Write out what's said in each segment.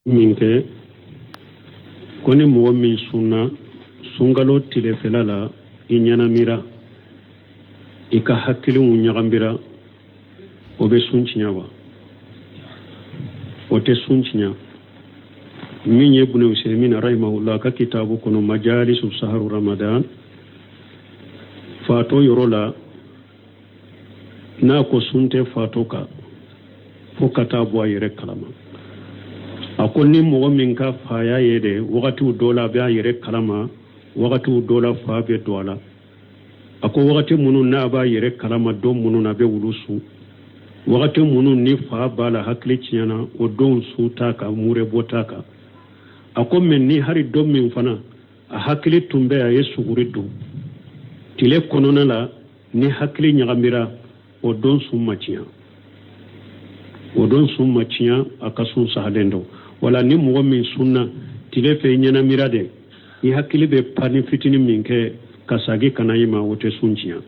minke koni mɔgɔ min sunna sunkalo tile fɛla la i ɲɛnamira i ka hakiliw ɲagambira o bɛ sun tiɲɛ wa o tɛ sun tiɲɛ min ye Ibn Usaymin rahimahullah ka kitabu kɔnɔ majalisu saharu ramadan fato yɔrɔ la n'a ko sun tɛ fato kan fo ka taa bɔ a yɛrɛ kalama a ko ni mɔgɔ min ka faya ye de wagatiw dɔ la a bɛ a yɛrɛ kalama wagatiw dɔ la fa bɛ don a la a ko wagati minnu n'a b'a yɛrɛ kalama don minnu na a bɛ wulu su wagati minnu ni fa b'a la hakili tiɲɛna o don su t'a kan mure bɔ t'a kan a ko mɛ ni hari don min fana a hakili tun bɛ a ye suguri don tile kɔnɔna la ni hakili ɲagamira o don sun ma tiɲɛ o don sun ma tiɲɛ a ka sun sahalen don wala ni mɔgɔ min sunna tile fɛ ɲɛnamira de i hakili bɛ pani fitinin min kɛ ka sagi kana i ma o tɛ sun tiɲɛ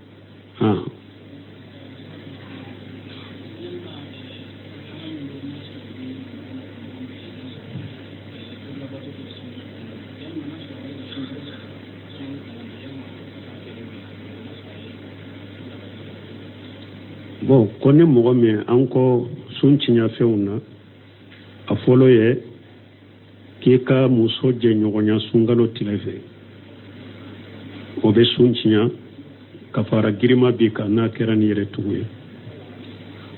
bon ko ni mɔgɔ min an ko sun tiɲɛ fɛnw na a fɔlɔ ye k'i ka muso jɛɲɔgɔnya sunkalo tile fɛ o bɛ sun tiɲɛ ka fara girima bi kan n'a kɛra ni yɛrɛ tugu ye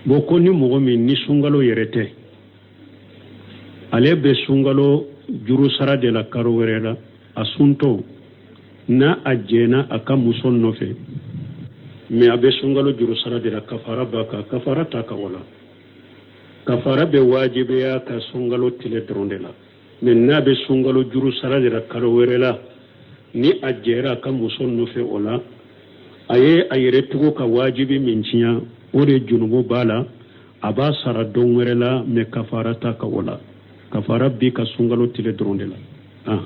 bon ko ni mɔgɔ min ni sunkalo yɛrɛ tɛ ale bɛ sunkalo juru sara de la karo wɛrɛ la a suntɔ n'a a jɛna a ka muso nɔfɛ mais a bɛ sunkalo juru sara de la kafara b'a kan kafara t'a kan o la kafara bɛ wajibiya ka sunkalo tile dɔrɔn de la mais n'a bɛ sunkalo juru sara de la kalo wɛrɛ la ni a jɛra a ka muso nɔfɛ o la a ye a yɛrɛ tugu ka wajibi min tiɲɛ o de junubu b'a la a b'a sara don wɛrɛ la mais kafara t'a kan o la kafara bi ka sunkalo tile dɔrɔn de la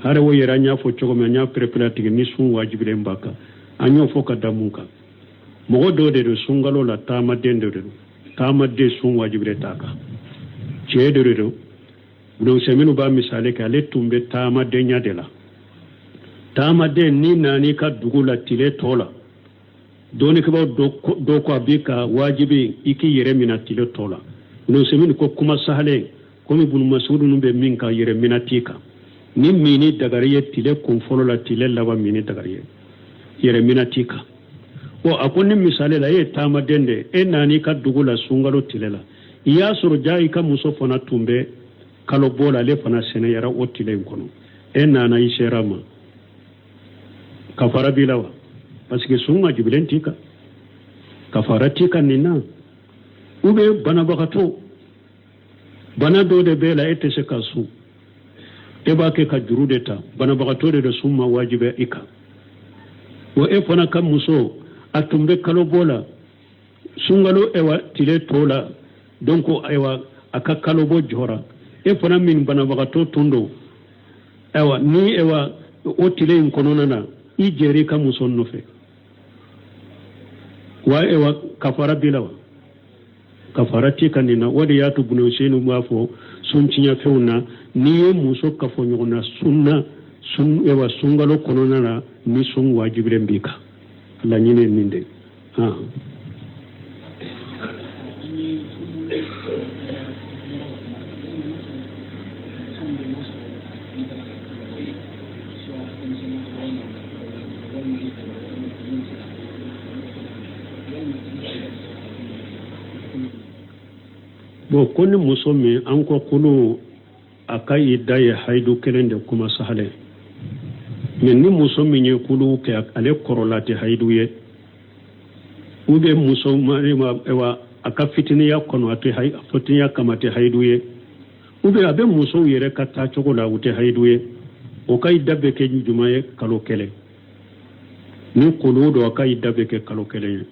hali o yɛrɛ an y'a fɔ cogo min an y'a perepere tigɛ ni sun wajibilen b'a kan an y'o fɔ ka da mun kan mɔgɔ dɔw de don sunkalo la taamaden dɔ de don taamaden sun wajibilen t'a kan cɛ dɔ de don Ibn Usaymin b'a misali kɛ ale tun bɛ taamadenya de la taamaden ni nani ka dugu la tile tɔ la dɔɔnikɛbaw dɔ ko a b'i ka wajibi i k'i yɛrɛ minɛ tile tɔ la Ibn Usaymin ko kuma sahalen komi Ibn Mas'ud ninnu bɛ min ka yɛrɛ minɛ t'i kan ni mini dagari ye tile kun fɔlɔ la tile laban mini dagari ye yɛrɛ minɛ t'i kan a ko ni misali la e ye taamaden de e nani ka dugu la sunkalo tile la i y'a sɔrɔ ja i ka muso fana tun bɛ kalo bɔ la ale fana sɛnɛyara o tile in kɔnɔ e nana i sera ma kafara b'i la wa parce que sun wajibilen t'i kan kafara t'i kan nin na ou bien banabagatɔ bana dɔ de b'e la e tɛ se ka sun e b'a kɛ ka juru de ta banabagatɔ de sun ma wajibiya i kan wa e fana ka muso a tun bɛ kalo bɔ la sunkalo tile tɔ la donc a ka kalo bɔ jɔra e fana min banabagatɔ tun don ni o tile in kɔnɔna na i jɛra i ka muso nɔfɛ wa kafara b'i la wa kafara t'i kan nin na o de y'a to Ibn Usaymin b'a fɔ sun tiɲɛ fɛnw na n'i ye muso kafoɲɔgɔn na sunkalo kɔnɔna na ni sun wajibilen b'i kan laɲini ye nin de bon ko ni muso min an ko kulu a ka i da ye haidu kelen de kuma sahalen mais ni muso min ye kulu kɛ ale kɔrɔla tɛ haidu ye ou bien muso a ka fitiniya kɔnɔ a fitiniya kama tɛ haidu ye ou bien a bɛ musow yɛrɛ ka taa cogo la u tɛ haidu ye o ka i da bɛ kɛ juma ye kalo kelen ni kulu don a ka i da bɛ kɛ kalo kelen ye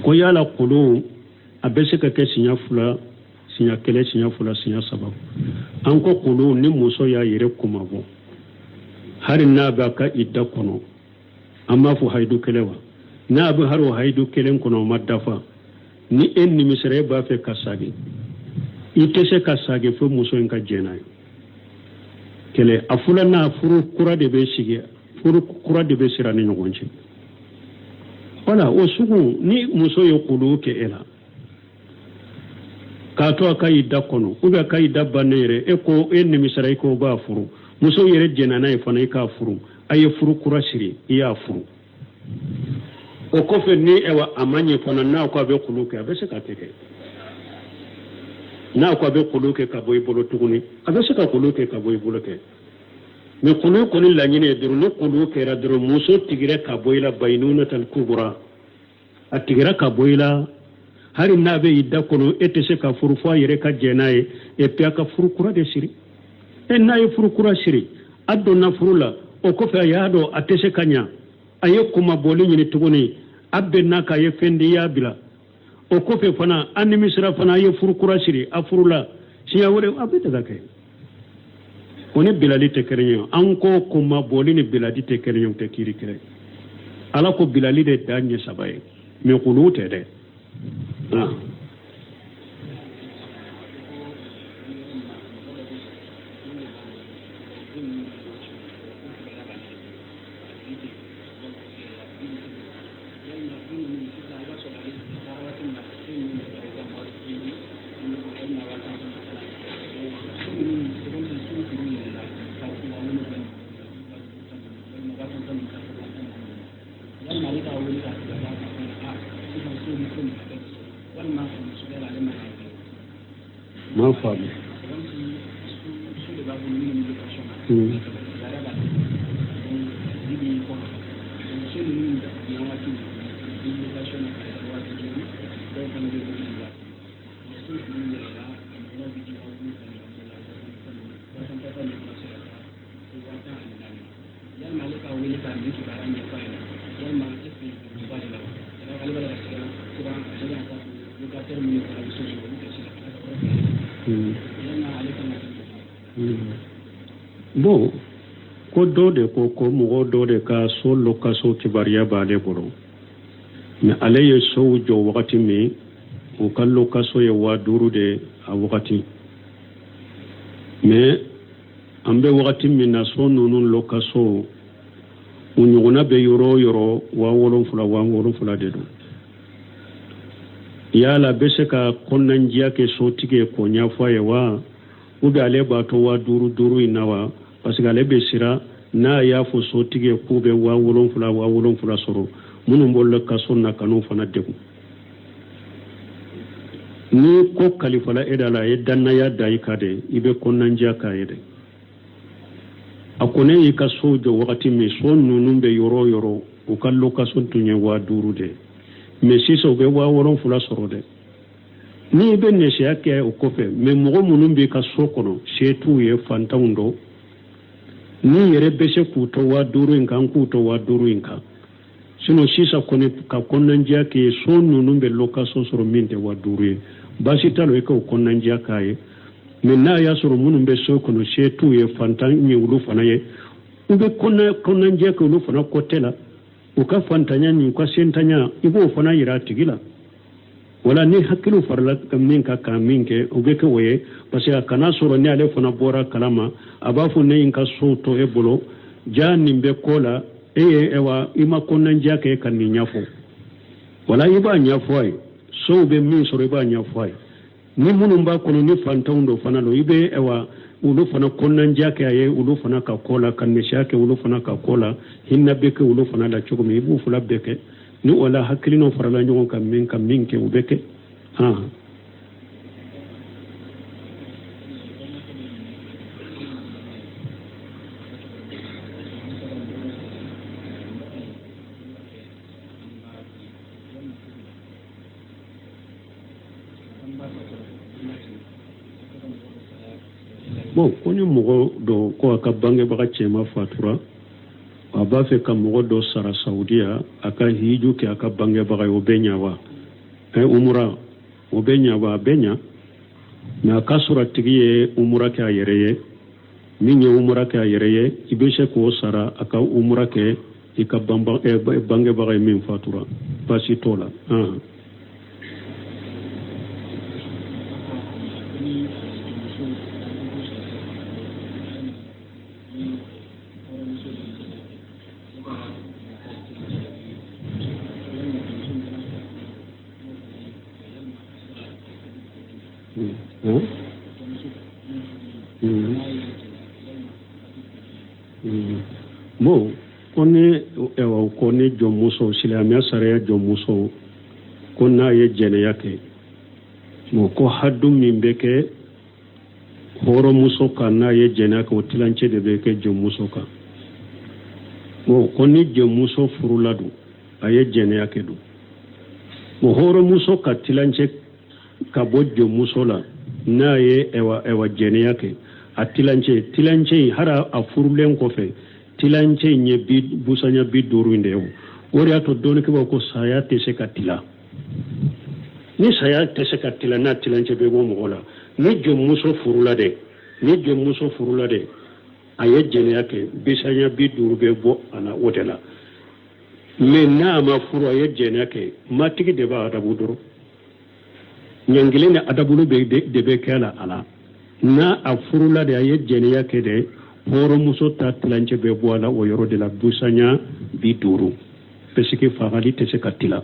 ko yala kulu a bɛ se ka kɛ siɲɛ fila siɲɛ kelen siɲɛ fila siɲɛ saba an ko kulu ni muso y'a yɛrɛ kumabɔ hari na ba ka idda kono amma fu haydu kelewa na ba haro haydu kelen kono madafa ni en ni misre ba fe kasage ite se kasage fo muso en ka jenay kele afula na furu kura de be sige furu kura de be sirani nyogonchi wala o sugu ni muso yo kulu ke ela ka to aka idda kono ube aka idda banere e ko en ni misre ko ba furu muso yere jenana e fana ka furu aye furu kura siri iya furu o ko fe ni ewa amanye fana na ko be kulu ke abe se ka teke na ko be kulu ke ka boy bolo tuguni abe se ka kulu ke ka boy bolo ke me kulu ko ni lanyine duru no kulu ke ra duru muso tigire ka boy la baynuna tal kubra atigira ka boy la hari na be idda kono ete se ka furu fo yere ka jenaye e pe ka furu kura de siri en na ye furu kura siri addo na furu la o ko fe yaado atese kanya aye kuma boli ni tuguni abbe na ka ye fendi ya bila o ko fe fana anni misra fana ye furu kura siri afurula siya wore abbe daga kay oni bilali te kerenyo an ko kuma boli ni biladi te kerenyo te kiri kire ala ko bilali de danye sabaye me kulute de bon ko do de ko mo do de ka so lo ka so kibariya bale boro me alaye so jo wakati mi o kallo ka so ye wa duru de a wakati me ambe wakati mi na so nunun lo ka so unyuguna be yoro wa wolon fula de do yala bese ka konnan jiya ke so tige ko nya faye wa ube ale ba to wa duru inawa parce que ale be sira na ya fo so tige ko be wa wolon fula soro munum bolle ka sonna kanu fana degu ni ko kalifala edala e danna ya dai kade ibe konnan jiya ka yede akone yi ka so jo wakati mi so nunun be yoro o kallo ka son tunye wa duru de mais si so be wa wolon fula soro de ni be ne se ake o kofe me mogo munun be ka so kono setu ye fantaundo ni yere be se ku to wa duru inka sino sisa kone ka konanjia ke so nunun be loka so soro minte wa duru basi talo e ko konanjia kaye me na ya soro munun be so kono setu ye fantan ni ulu fana ye ube konanjia ke ulu fana kotela uka fantanya ni kwa sentanya ibo fana yira tigila wala ni hakilu farla kamin ka kaminke ubeke waye parce que kana soro ni ale fana bora kalama abafu ne inka so to ebolo jani mbe kola ewa ima konan jake kan ni nyafo wala iba nyafo ay so be min soro iba nyafo ay ni munum ba kono ni fantaundo fana lo ibe ewa ulu fana konan jake aye ulu fana ka kola kan ne shake ulu fana ka kola hinna beke ulu fana la chugumi ibu fula beke ni wala hakilino farala nyon kam min ke ubeke bon koni mogo do ko aka bange baka chema fatura aba fe ka mogo do sara saudia aka hiju ke aka bange baka obenya wa umura obenya wa benya na kasura tigiye umura ke ayereye min ye umra kɛ a yɛrɛ ye i bɛ se k'o sara a ka umra kɛ i ka bangebaga ye min fatura baasi t'o la bon ko ne jɔnmuso silamɛya sariya jɔnmuso ko n'a ye jɛnɛya kɛ bon ko haddu min bɛ kɛ hɔrɔnmuso kan n'a ye jɛnɛya kɛ o tilancɛ de bɛ kɛ jɔnmuso kan bon ko ni jɔnmuso furula don a ye jɛnɛya kɛ don bon hɔrɔnmuso ka tilancɛ ka bɔ jɔnmuso la n'a ye jɛnɛya kɛ a tilancɛ in hali a furulen kɔfɛ tilancɛ in ye busanya 50 in de ye o de y'a to dɔɔnikɛlaw ko saya tɛ se ka tila ni saya tɛ se ka tila n'a tilancɛ bɛ bɔ mɔgɔ la ni jɔnmuso furula dɛ a ye jɛnɛya kɛ busanya 50 bɛ bɔ a la o de la mais n'a ma furu a ye jɛnɛya kɛ matigi de b'a adabu dɔrɔn ɲankelen ni adabulu de bɛ kɛ a la n'a a furula de a ye jɛnɛya kɛ dɛ hɔrɔnmuso ta tilancɛ bɛ bɔ a la o yɔrɔ de la busanya 50 parce que fagali tɛ se ka tila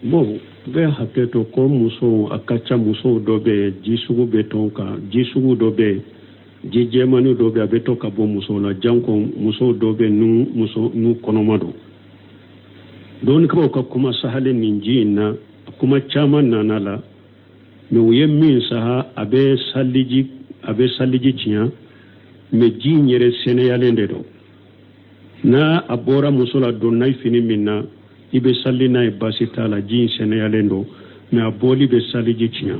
bon bɛɛ hakɛ to ko muso a ka ca musow dɔ bɛ ji sugu bɛ tɔn kan ji sugu dɔ bɛ ji jɛmani dɔ bɛ a bɛ to ka bɔ musow la janko musow dɔ bɛ n'u kɔnɔma don dɔɔnikɛlaw ka kuma sahalen nin ji in na kuma caman nana la mais u ye min saha a bɛ saliji tiɲɛ mais ji in yɛrɛ sɛnɛyalen de don n'a a bɔra muso la don n'a fini min na i bɛ sali n'a ye baasi t'a la ji in sɛnɛyalen don mais a bɔli bɛ saliji tiɲɛ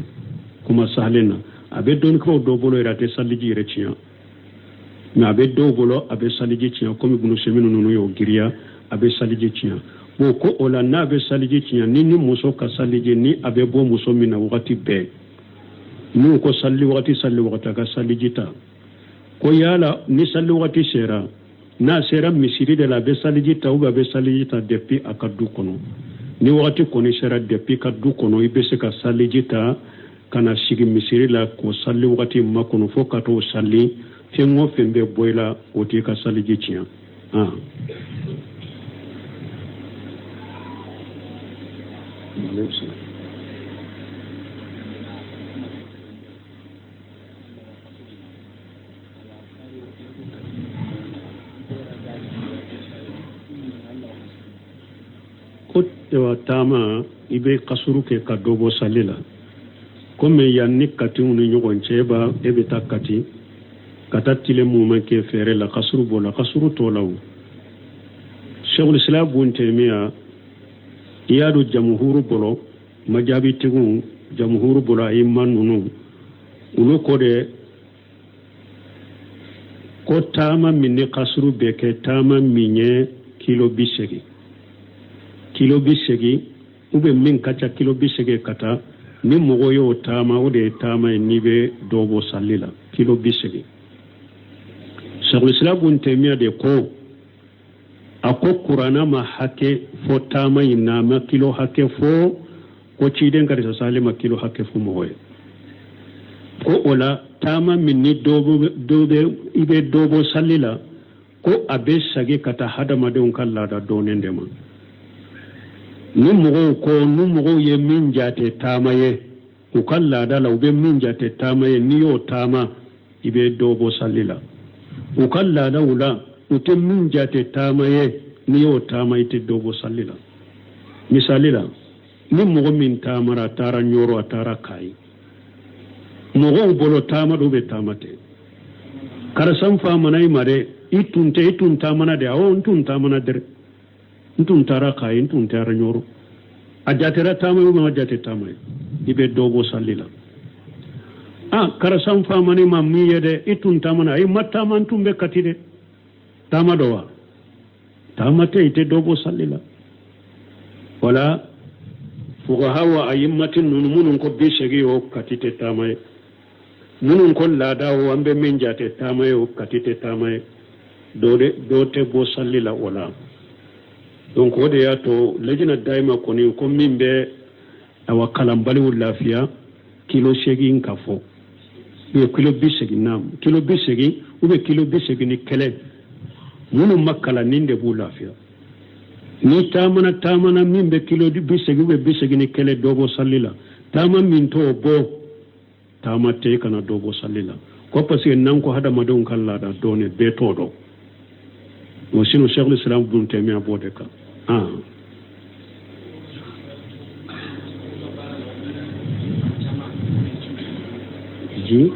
kuma sahalen na a bɛ dɔɔnikɛlaw dɔw bolo yɛrɛ a tɛ saliji yɛrɛ tiɲɛ mais a bɛ dɔw bolo a bɛ saliji tiɲɛ komi Ibn Seminu ninnu y'o giriya a bɛ saliji tiɲɛ bon ko o la n'a bɛ saliji tiɲɛ ni muso ka saliji ni a bɛ bɔ muso min na wagati bɛɛ n'u ko sali wagati a ka saliji ta ko yala ni sali wagati sera n'a sera misiri de la a bɛ saliji ta ou a bɛ saliji ta depuis a ka du kɔnɔ ni wagati kɔni sera depuis ka du kɔnɔ i bɛ se ka saliji ta ka na sigi misiri la k'o sali wagati makɔnɔ fo ka t'o sali fɛn o fɛn bɛ bɔ i la o t'i ka saliji tiɲɛ ko taama i bɛ kasuru kɛ ka dɔ bɔ sali la komi yan ni katiw ni ɲɔgɔn cɛ e bɛ taa kati ka taa tile mun kɛ fɛrɛ la kasuru bɔ la kasuru t'o la o Sheikhul Islam Ibn Taymiya i y'a dɔn jamhuru bolo majabitigiw jamhuru bolo a imma ninnu olu ko de ko taama min ni kasuru bɛ kɛ taama min ye kilo 80 kilo 80 ou bien min ka ca kilo 80 ka taa ni mɔgɔ y'o taama o de ye taama ye n'i bɛ dɔ bɔ sali la kilo 80 Sheikhul Islam Ibn Taymiya de ko a ko kuranna ma hakɛ fɔ taama in na ma kilo hakɛ fɔ ko ciden ka sali ma kilo hakɛ fɔ mɔgɔ ye ko o la taama min ni i bɛ dɔ bɔ sali la ko a bɛ sagi ka taa hadamadenw ka laada dɔɔnin de ma ni mɔgɔw ye min jate taama ye u ka laada la u bɛ min jate taama ye n'i y'o taama i bɛ dɔ bɔ sali la u ka laadaw la u tɛ min jate taama ye n'i y'o taama i tɛ dɔ bɔ sali la misali la ni mɔgɔ min taamara a taara ɲɔrɔ a taara kayi mɔgɔw bolo taama dɔw bɛ taama ten karisa n faamana i ma dɛ i tun taamana de awɔ n tun taamana dɛ ntun tara khayi ntun tara nyoro ajatera tamay ma jate tamay ibe dobo sallila karasan famani ma miyede itun tamana ay matta man tumbe katide tamadowa tamate ite dobo sallila wala fuqaha ayimmatin munun ko bisegi o katite tamay munun ko lada o ambe men jate tamay o katite tamay dote bo sallila wala donc wode ya to lejina daima koni ko mimbe awa kalambali lafiya kilo segin kafo be kilo bisegi nam kilo bisegi ube kilo bisegi ni kele munu makala ninde bu lafiya ni tamana mimbe kilo di bisegi ube bisegi ni kele dobo sallila tama min to bo tamate kana dobo sallila ko pasi nan ko hada madon kala da done be todo mo sino cheikh l'islam dun temi abode ka ji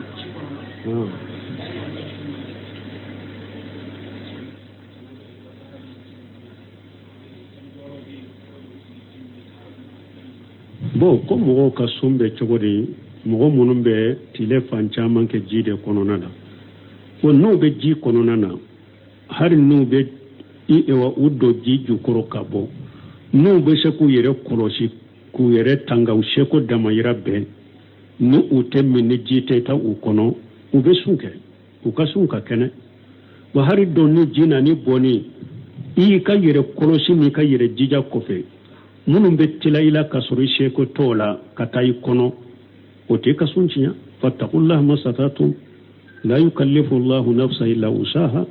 bon ko mo ka sumbe chogodi mo munum be tile fancha manke jide konona da ko no be ji konona na har no be ewa uddo ji jukoro kabo no be se ku yere korosi ku yere tanga u sheko damayira be no utemme ne jite ta u kono u be sunke u ka sunka kene wa har do ni jina ni boni ka yere korosi ni ka yere jija kofe munum be tilaila kasuri sheko tola katai kono o te kasunchinya fattaqullaha masatatum la yukallifu Allahu nafsan illa wusaha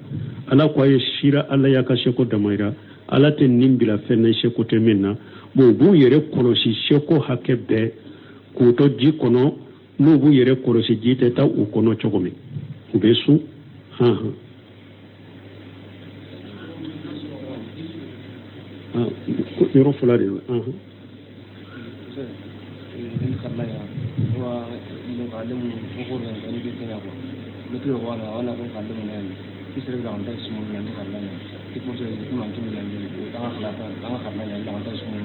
ala ko yeshira alla yakashe ko damaira ala ten nimbila fenne sheko temenna bu yere korosi sheko hakebe ko to ji kono no bu yere korosi jite ta u kono chogomi ubesu yoro fulade betul wala ko kallu men kisre da anda ismu men kallan kitmo se kitmo antu men tanga khala men anda ismu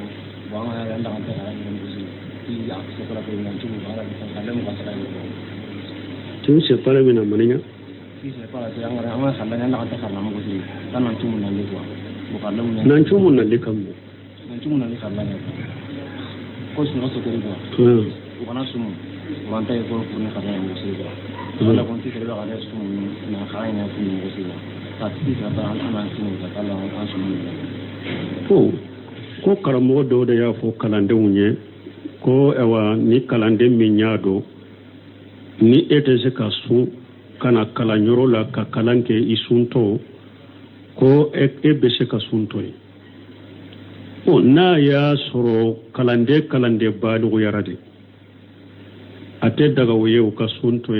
wa ma anda anda khala men busi ti ya se kala ko men tu wala ko kallu ko kala tu se pala men amaninya ti se pala se angara ama khala anda anda khala mo busi tan antu men le ko bu kallu men nan tu mun le kam nan tu mun le khala men ko se no se ko ko kana sumu wanta ko ko ne khala mo busi wala konti kala ga restu na khaina ku ni wasiwa tati ka ta ana sinu ka kala an sunu ko karamo do da ya fo kalande unye ko ewa ni kalande minyado ni ete se ka su kana kala nyoro la ka kalanke isunto ko be se ka sunto na ya soro kalande balu yarade ate daga wuye ka sunto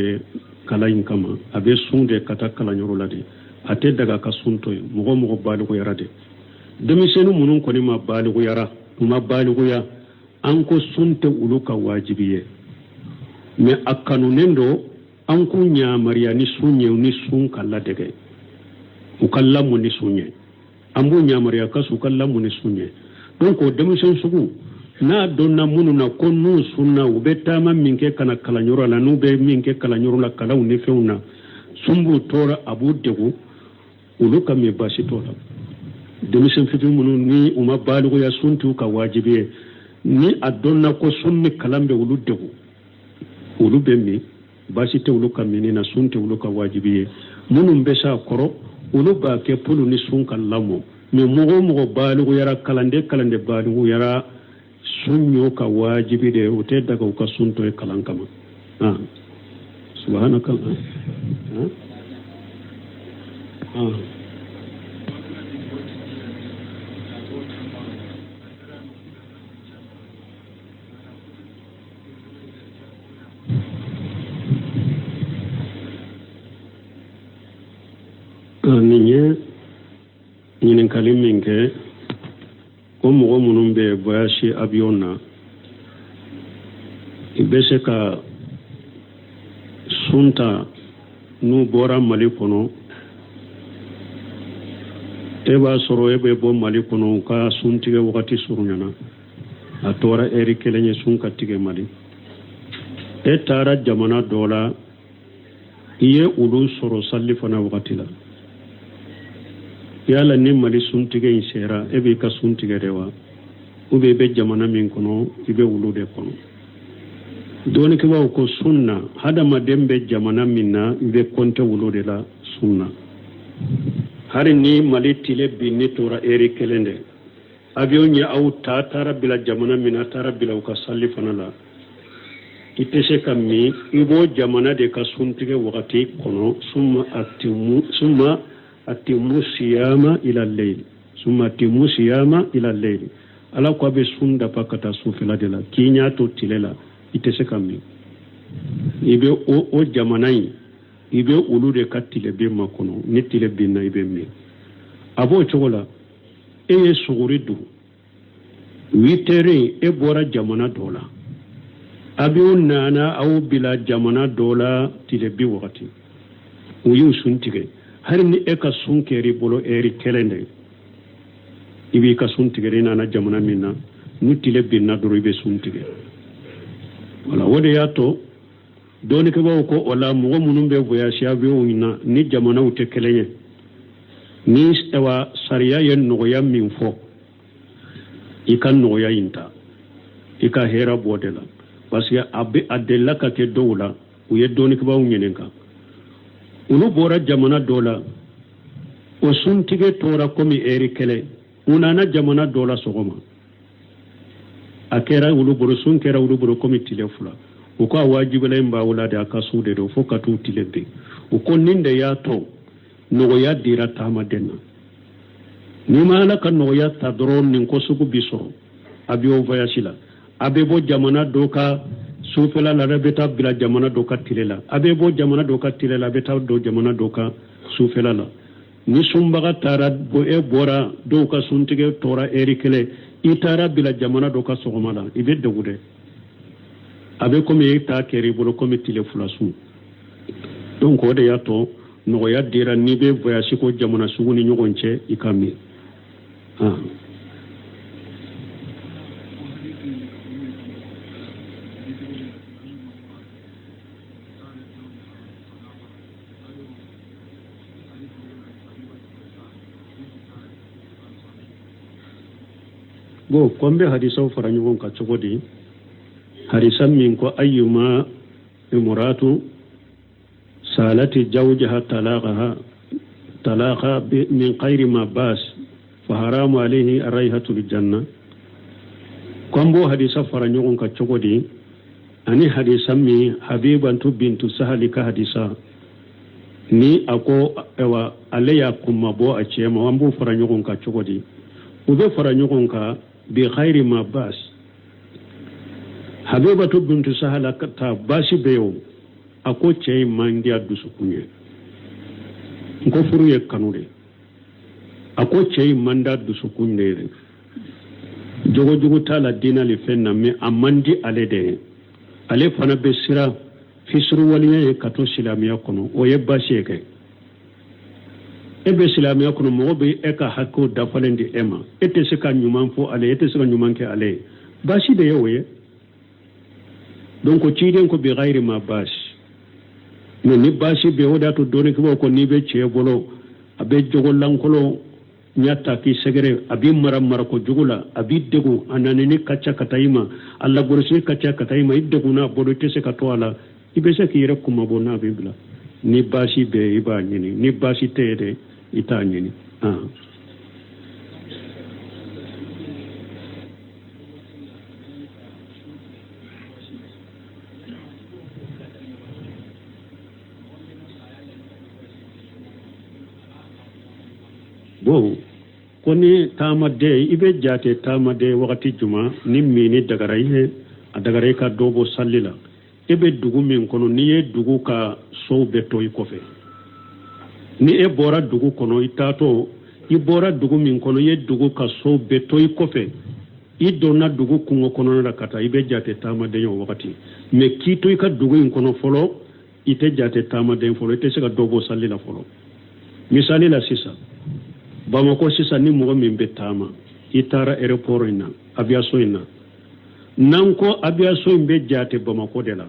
kalayin kama abe sunde kata kala nyoro lade ate daga ka sunto mogo balugo yarade demisenu munun koni ma balugo yara ma balugo ya an ko sunte uluka wajibiye me akanu nendo an ku nya mariya ni sunye ni sun kala dege ukallamu ni sunye ambu nya mariya kasu kallamu ni sunye donc o demisen sugu na donna munu na konu sunna ubeta ma minke kana kala nyoro la nube minke kala nyoro la kala une feuna sumbu tora abu degu uluka me basi tora demisen fitu munu ni uma balugo ya suntu ka wajibi ni adonna ko sunni kalambe ulu degu ulu bemmi basi te uluka minina sunti uluka wajibi munu mbesa koro ulu ba ke pulu ni sunka lamo me mogo balugo yara kalande balugo yara sunyo ka wajibi de ute daga ka sunto e kalan kama subhanaka ñinin kalim min ke ko mogo munun be voyage avion na ibe se ka sunta nu bora mali kono eba soro ebe bo mali kono ka suntige wakati surunyana atora eri kelenye sun katige mali tara jamana dola iye ulu soro salli fana wakati la yala ni mali suntige insera ebe ka suntige rewa ube be jamana min kono ibe ulu de kono doni ke ba ko sunna hada madembe jamana minna ibe konte ulu de la sunna hari ni mali tile binni tora eri kelende avion ya au tara bila jamana mina tara bila ka salli fana la itese kammi ibo jamana de ka suntige wakati kono summa atimu siyama ila layl summa atimu siyama ila layl ala ko be sunda pakata sufila de la kinya to tilela itese kammi ibe o jamana yi ibe ulu de katile be makono ni tile binna ibe mi abo chogola eye suguridu witere e bora jamana dola abiu nana au bila jamana dola tile bi wakati uyu suntige hari ni eka sunkeri bolo eri kelende ibi ka suntige nana jamana minna ni tile binna doro ibe suntige wala wode yato doni ke bawo ko wala mo munum be voyage avion ina ni jamana ute kelenye ni stawa sariya yen no yam min fo ikan no ya inta ika hera bodela parce que abe adella ka ke dowla u ye doni ke bawo nyenenka ulu bora jamana dola o suntige tora komi eri kele unana jamana dola sogoma akera ulu boro sun kera ulu boro komi tilefula uko wajibele mba wulade akasude do fo katu tilebe uko ninde ya to no ya dira tama denna ni mala kan no ya tadron nin ko suku biso abio vayasila abebo jamana doka sufela la beta bila jamana doka tilela abebo jamana doka tilela beta do jamana doka sufela la ni sumbaga tara bo e bora doka suntige tora erikele itara bila jamana doka sogomala ibe degude abe komi ta keri bolo komi tile fulasu donc ode yato no ya dira ni be voyage ko jamana sugu ni nyogonche ikami bo kombe hadisa fara nyogon ka chogodi hadisan min ko ayyuma imratu salati zawjaha talaqa min ghairi ma bas fa haramu alayhi raihatul janna kombo hadisa fara nyogon ka chogodi ani hadisan mi habibantu bintu sahalika hadisa ni ako ewa alaya kuma bo a cema wambo fara nyogon ka chogodi ube fara nyogon ka bi ghairi ma bas habibatu bintu sahala ta basi beyo ako cey mangi addu sukunye ko furu ye kanude ako cey manda addu sukunye jogo tala dina li fenna me amandi alede ale fana be sira fisru waliye kato silamiya kono o ye basi ke ebe silamiya kono mo be e ka hakko dafalendi ema ete se ka nyuman fo ale ete se ka nyuman ke ale basi de yoye donc ciiden ko bi ghairi ma bas no ni basi be hoda to doni ko ni be cebolo abe jogol lankolo nyata ki segere abi maram ko jugula abi degu anani ni kacca katayima alla gorsi kacca katayima iddegu na bodo tese ka to ala ibe se ki rekku mabona bibla ni basi be iba nyini ni basi tede ita nyini bo koni tamade ibe jate tamade wakati juma ni mini dagarai he dagarai ka dobo sallila ibe dugu min kono ni e dugu ka so beto ikofe ni e bora dugu kono itato i bora dugu min kono ye dugu ka so beto ikofe i donna dugu kungo kono na kata ibe jate tamade yo wakati me kito ika dugu in kono folo ite jate tamade folo ite se ka dobo sallila folo misali la sisa Bamako sisan ni mɔgɔ min bɛ taama i taara aéroport in na aviation in na n'an ko aviation in bɛ jate Bamako de la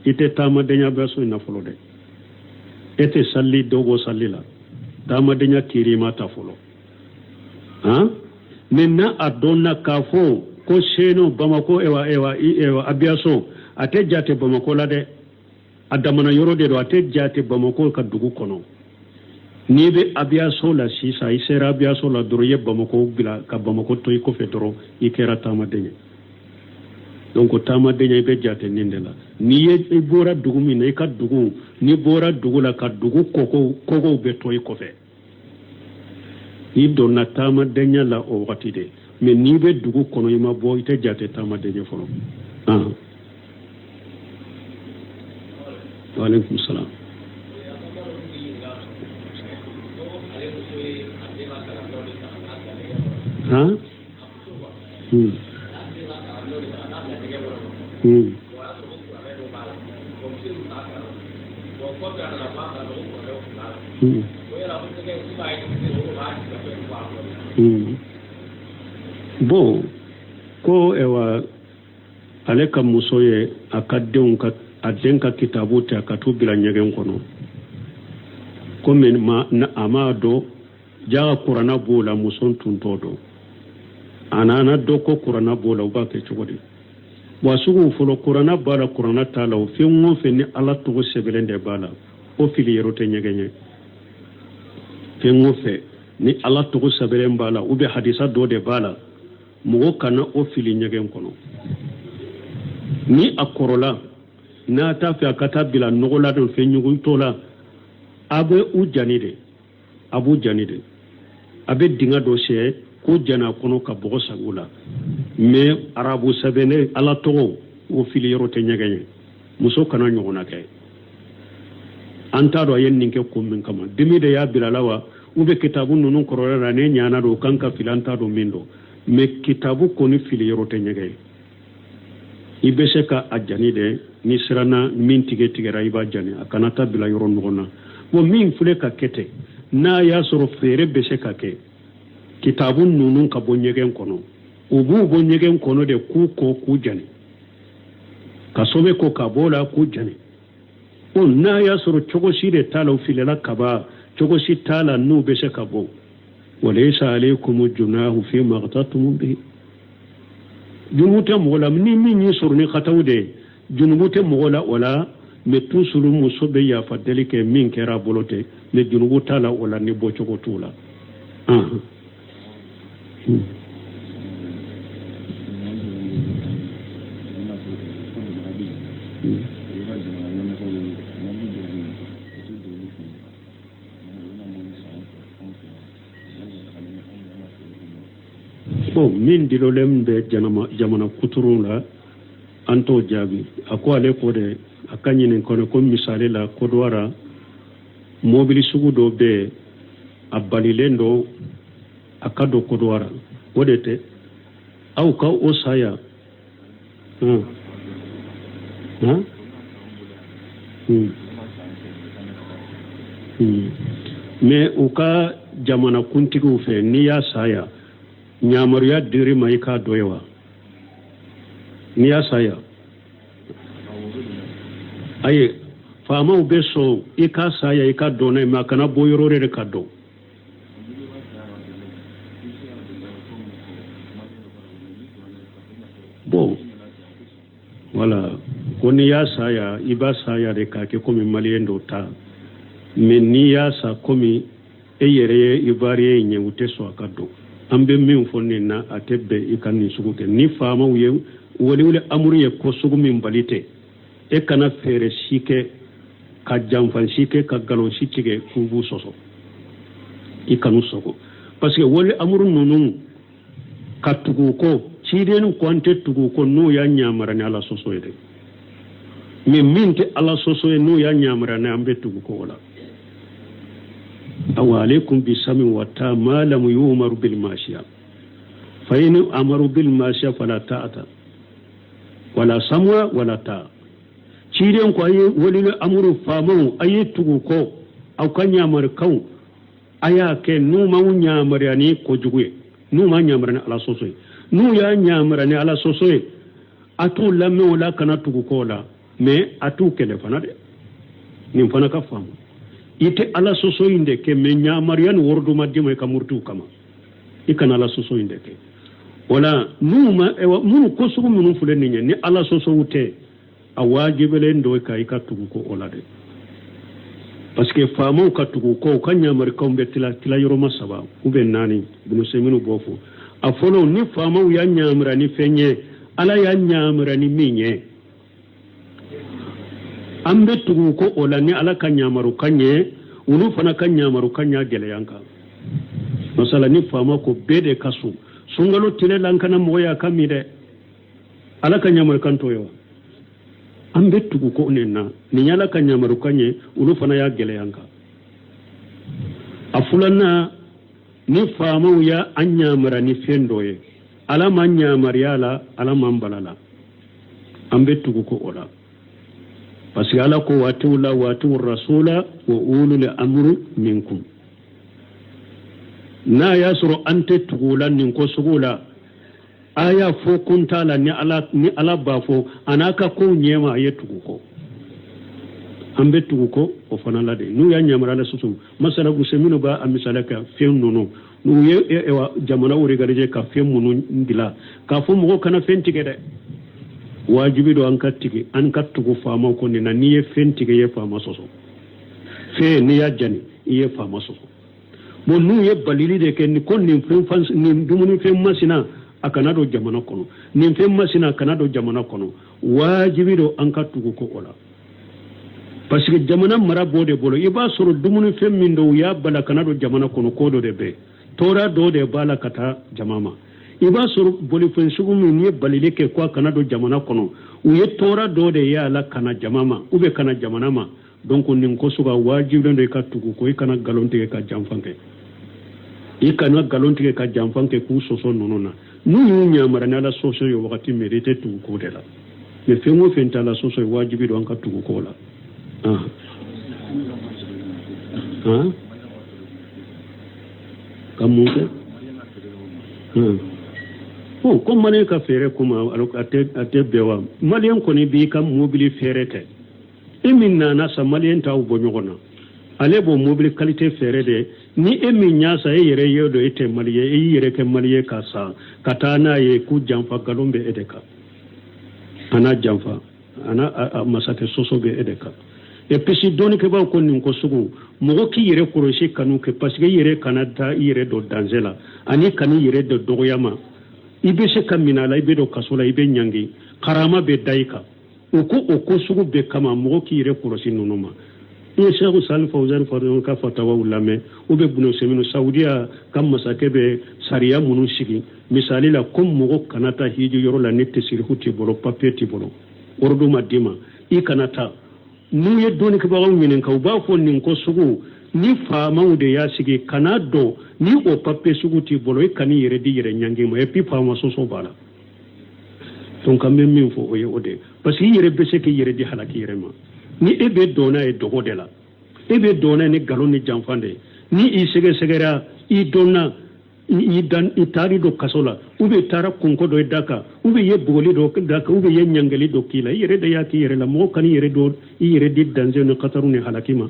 i tɛ taamadenya aviation in na fɔlɔ dɛ e tɛ sali dogo sali la taamadenya kiri ma ta fɔlɔ mais na a dɔnna k'a fɔ ko seno Bamako ewa aviation a tɛ jate Bamako la dɛ a damana yɔrɔ de don a tɛ jate Bamako ka dugu kɔnɔ n'i bɛ aviation la sisan i sera aviation la dɔrɔn i ye Bamako bila ka Bamako to i kɔfɛ dɔrɔn i kɛra taamaden ye donc taamaden i bɛ jate nin de la n'i i bɔra dugu min na i ka dugu n'i bɔra dugu la ka dugu kɔgɔw bɛ to i kɔfɛ i donna taamadenya la o wagati de mais n'i bɛ dugu kɔnɔ i ma bɔ i tɛ jate taamaden ye fɔlɔ waaleykum salaam. Bon ko ewa ale ka muso ye a ka den ka kitabu ta ka tu bila ɲɛgɛn kɔnɔ komi a ma dɔn jaga kuranna b'o la muso tun t'o dɔn a nana dɔn ko kuranna b'o la u b'a kɛ cogo di bon sugu fɔlɔ kuranna b'a la kuranna t'a la o fɛn o fɛn ni ala tɔgɔ sɛbɛnlen de b'a la o fili yɔrɔ tɛ ɲɛgɛn ye fɛn o fɛn ni ala tɔgɔ sɛbɛnlen b'a la ou bien hadisa dɔ de b'a la mɔgɔ kana o fili ɲɛgɛn kɔnɔ ni a kɔrɔla n'a t'a fɛ a ka taa bila nɔgɔ la don fɛn ɲugutɔ la a bɛ u jani de a b'u jani de a bɛ dingɛ dɔ siyɛ ko jana kɔnɔ ka bɔgɔ sago la mais arabu sɛbɛnlen ala tɔgɔ o fili yɔrɔ tɛ ɲɛgɛn ye muso kana ɲɔgɔnna kɛ an t'a dɔn a ye nin kɛ ko min kama dimi de y'a bila la wa ou bien kitabu ninnu kɔrɔla la ne ɲana don kan ka fili an t'a dɔn min don mais kitabu kɔni fili yɔrɔ tɛ ɲɛgɛn ye i bɛ se ka a jani de ni siranna min tigɛra i b'a jani a kana taa bila yɔrɔ ɲɔgɔn na bon min filɛ ka kɛ ten n'a y'a sɔrɔ feere bɛ se ka kɛ kitabu ninnu ka bɔ ɲɛgɛn kɔnɔ u b'u bɔ ɲɛgɛn kɔnɔ de k'u kɔ k'u jani ka sobe ko ka bɔ la k'u jani bon n'a y'a sɔrɔ cogo si de t'a la u filila kaba cogo si t'a la n'u bɛ se ka bɔ walaysa alaykum junahu fima iqtatum bihi junubu tɛ mɔgɔ la ni min y'i sɔrɔ ni khataw de junubu tɛ mɔgɔ la o la mais toujours muso bɛ yafa deli kɛ min kɛra a bolo tɛ mais junubu t'a la o la ni bɔcogo t'u la bon min dilolen bɛ jamana kuturun la an t'o jaabi a ko ale ko de a ka ɲinin kɔnɔ ko misali la Kodowara mobili sugu dɔ bɛ a balilen dɔ a ka don Kodowara o de tɛ aw ka o saya mais u ka jamana kuntigiw fɛ n'i y'a saya ɲamaruya dir'i ma i k'a dɔ ye wa n'i y'a saya ayi faamaw bɛ sɔn i k'a saya i ka dɔn n'a ye mais a kana bɔ yɔrɔ de ka dɔn bon voilà ko n'i y'a saya i b'a saya de k'a kɛ komi maliyɛn dɔw ta mais n'i y'a sa komi e yɛrɛ ye ivoirien ye u tɛ sɔn a ka dɔn an bɛ min fɔ nin na a tɛ bɛn i ka nin sugu kɛ ni faamaw ye wele amuru ye ko sugu min bali tɛ e kana fɛɛrɛ si kɛ ka janfan si kɛ ka nkalon si tigɛ k'u b'u sɔsɔ i kanu sɔgɔ parce que wale amuru ninnu ka tugu kɔ ciden ko an tɛ tugu kɔ n'o y'a ɲamara ni ala sɔsɔ ye dɛ mais min tɛ ala sɔsɔ ye n'o y'a ɲamara ni an bɛ tugu kɔ o la أو عليكم بسمع وطاعة ما لم يؤمر بالمعصية فإن أمروا بالمعصية فلا طاعة ولا سمع ولا طاعة ciiden ko ayi wali amuru famu ayi tugu ko aw kanya mar kaw aya ke numa nyamariani ko juguye numa nyamarani ala sosoye nu ya nyamarani ala sosoye atu lamme wala kana tugu kola me atu kele fana de nim fana ka famu ite ala sosoye inde ke me nyamariani wordu madimo ka murtu kama ikana ala sosoye inde ke wala numa munu ko sugu munu fulen ni ala sosoye te a wajibele ndo ka tugu ko ola de parce que famo ka tugu ko kanya mar ko betila tila yoro masaba ube nani bunu seminu bofo a folo ni famo ya nyamra ni fenye ala ya nyamra ni minye ambe tugu ko ola ni ala kanya maru kanye unu fana kanya maru kanya gele yanka masala ni famo ko bede kasu sungalo tile lankana moya kamide ala kanya maru kanto yo ambe tugu ko nena ni yala ka nyamaru kanye ulu fana ya gele yanka afulana ni faamu ya anyamara ni fendoye ala manyamariala ala mambalala ambe tugu ko ola pasi ala ko watu rasula wa ulul amru minkum na yasro ante tugulan nin ko sugula aya fo kuntala ni ala bafo anaka ko nyema yetugo ko ambe tugo ko o fana lade nu ya nyamara la susu masala gusemino ba amisalaka fen nono nu ye ewa jamana wori garije ka fen munu ndila ka fo mo kana fen tige de wajibi do an kattugo fama ko ni na ni ye fen tige ye fama soso fe ni ya jani ye fama soso mo nu ye balili de ken kon ni fen ni dumuni fen masina akana do jamana kono nin fen masina kana do jamana kono wajibi do an ka tugu ko ola parce que jamana mara bode bolo iba soro dumuni fen min do ya bala kana do jamana kono ko do de be tora do de bala kata jamama iba soro boli fen sugu min ye balile ke kwa kana do jamana kono u ye tora do de ya la kana jamama ube kana jamana ma donc nin ko suga wajibi do ka tugu ko kana galonte ka jamfanke ikana galonte ka jamfanke ku soso nonona nu nyamara na la soso yo wakati merite tugu ko de la me fengo fenta la soso wajibi do anka tugu ko la kamunke ko mane ka fere kuma ate bewa malien ko ni bi kam mobile fere te eminna na sa malien taw bo nyogona ale bo mobile qualité fere de ni eminya sa yere yodo ite maliye yere ke maliye ka sa katana ye ku jamfa galombe edeka ana jamfa ana masake soso be edeka e pesi doni ke ba ko nin ko sugu mo ki yere koroshi kanu ke parce que yere kanada yere do danzela ani kanu yere do dogoyama ibe se kamina la ibe do kasola ibe nyangi karama be daika uko sugu be kama mo ki yere koroshi nunuma ye Cheikh Salih Fawzan faron ka fatawa ulame ube buno semino Saudiya kam masake be sariya munu sigi misali la kom mo kanata hiju yoro la nette sir huti bolo papeti bolo ordu madima I kanata nu ye doni ke ba nginen ka ba fo nin ko sugu ni fama de ya sigi kanado ni o pape sugu ti bolo I kani yere di yere nyangi mo e pi fama so bala ton kam min fo o ye ode parce que yere be se ke yere di halaki yere ma ni ebe dona e dogo de la ebe dona ni galon ni jamfande ni I sege segera I dona I dan I tari do kasola ube tara kunko do daka ube ye bogoli do daka ube ye nyangali do kila yere da yaki yere la mo kan yere do yere di danze no qataru ni halakima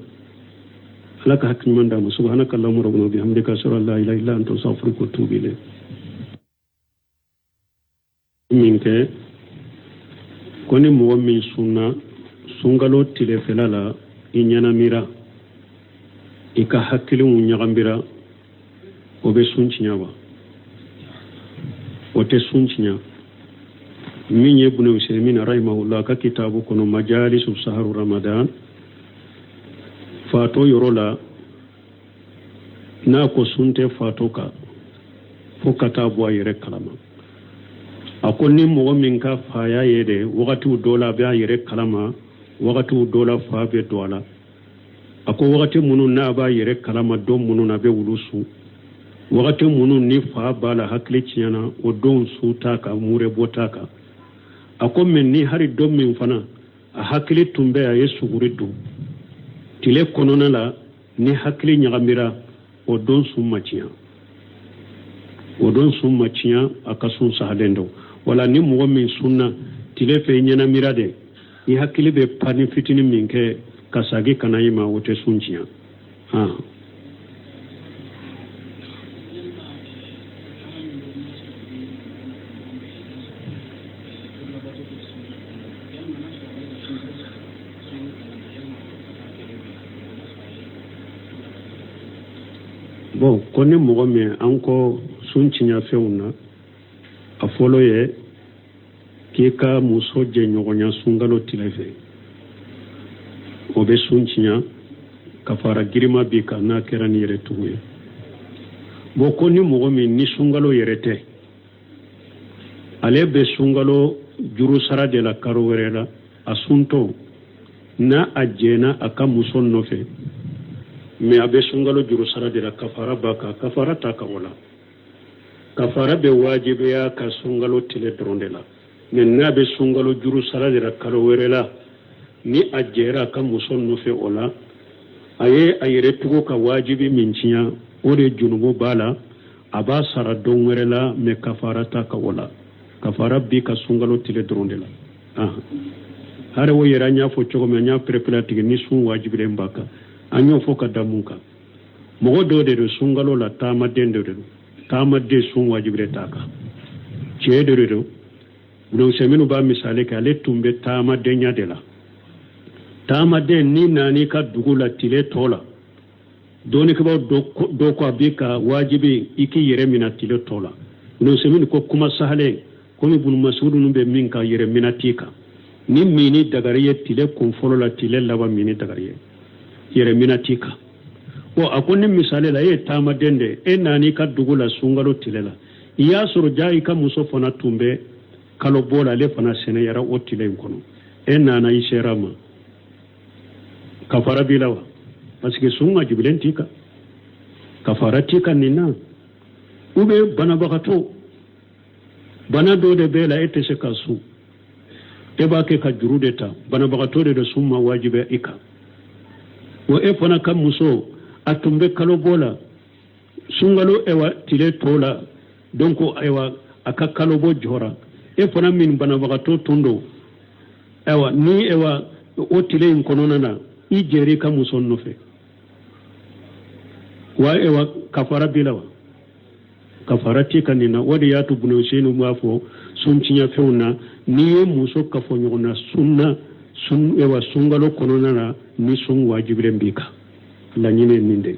halaka hakimanda subhanaka allahumma rabbana bihamdika ashhadu la ilaha illa anta astaghfiruka wa atubu ilayk minke koni mo min sunna sungalo tile felala I nyana mira I ka hakkili mu nyagambira obe sunchinya ba ote sunchinya minye bunu usaimin rahimahullah ka kitabu kono majalisu saharu ramadan fato yorola na ko sunte fato ka fo katabu ayere kalama akonni mo min ka faya yede wakati dola be ayere kalama wakati dola fa be dola ako wakati munu na ba yere kalama dom munu na be wulusu wakati munu ni fa bala hakli chiyana o don su taka mure botaka ako men ni hari dom min fana a hakli tumbe a yesu guridu tile konona la ni hakli nyagamira o don summa ciya aka sun sahalen do wala ni mɔgɔ min sunna tile fɛ ɲɛnamira de i hakili bɛ pani fitini min kɛ ka sagi kana i ma o tɛ sun ciya bon ko ni mɔgɔ min an ko sun ciya fɛnw na a fɔlɔ ye k'i ka muso jɛɲɔgɔnya sunkalo tile fɛ o bɛ sun ciya ka fara girima bi kan n'a kɛra ni yɛrɛ tugu ye bon ko ni mɔgɔ min ni sunkalo yɛrɛ tɛ ale bɛ sunkalo juru sara de la karo wɛrɛ la a suntɔ n'a a jɛna a ka muso nɔfɛ mais a bɛ sunkalo juru sara de la kafara b'a kan kafara t'a kan o la kafara bɛ wajibiya ka sunkalo tile dɔrɔn de la mais n'a bɛ sunkalo juru sara de la kalo wɛrɛ la ni a jɛra a ka muso nɔfɛ o la a ye a yɛrɛ tugu ka wajibi min tiɲɛ o de junubu b'a la a b'a sara don wɛrɛ la mais kafara t'a kan o la kafara bi ka sunkalo tile dɔrɔn de la hali o yɛrɛ an y'a fɔ cogo min an y'a perepere tigɛ ni sun wajibilen b'a kan an y'o fɔ ka da mun kan mɔgɔ dɔw de don sunkalo la taamaden dɔ de don taamaden sun wajibilen t'a kan cɛ dɔ de don bulonsen minnu b'a misali kɛ ale tun bɛ taamadenya de la taamaden ni nani ka dugu la tile tɔ la dɔɔnikɛbaw dɔ ko a bɛ ka wajibi i k'i yɛrɛ minɛ tile tɔ la bulonsen minnu ko kuma sahalen komi bulumasugu ninnu bɛ min ka yɛrɛ minɛ t'i kan ni mini dagari ye tile kun fɔlɔ la tile laban mini dagari ye yɛrɛ minɛ t'i kan a ko ni misali la e ye taamaden de e nani ka dugu la sunkalo tile la i y'a sɔrɔ ja i ka muso fana tun bɛ kalo bɔ la ale fana sɛnɛyara o tile in kɔnɔ e nana i sera ma kafara b'i la wa parce que sun wajibilen t'i kan kafara t'i kan nin na ou bien banabagatɔ bana dɔ de b'e la e tɛ se ka sun e b'a kɛ ka juru de ta banabagatɔ de sun ma wajibiya i kan wa e fana ka muso a tun bɛ kalo bɔ la sunkalo tile tɔ la donc a ka kalo bɔ jɔra e fana min banabagatɔ tun don ni o tile in kɔnɔna na i jɛra i ka muso nɔfɛ wa kafara b'i la wa kafara t'i kan nin na o de y'a to bulonsenw b'a fɔ sunciyafɛnw na n'i ye muso kafoɲɔgɔn na sunkalo kɔnɔna na ni sun wajibilen b'i kan laɲini ye nin de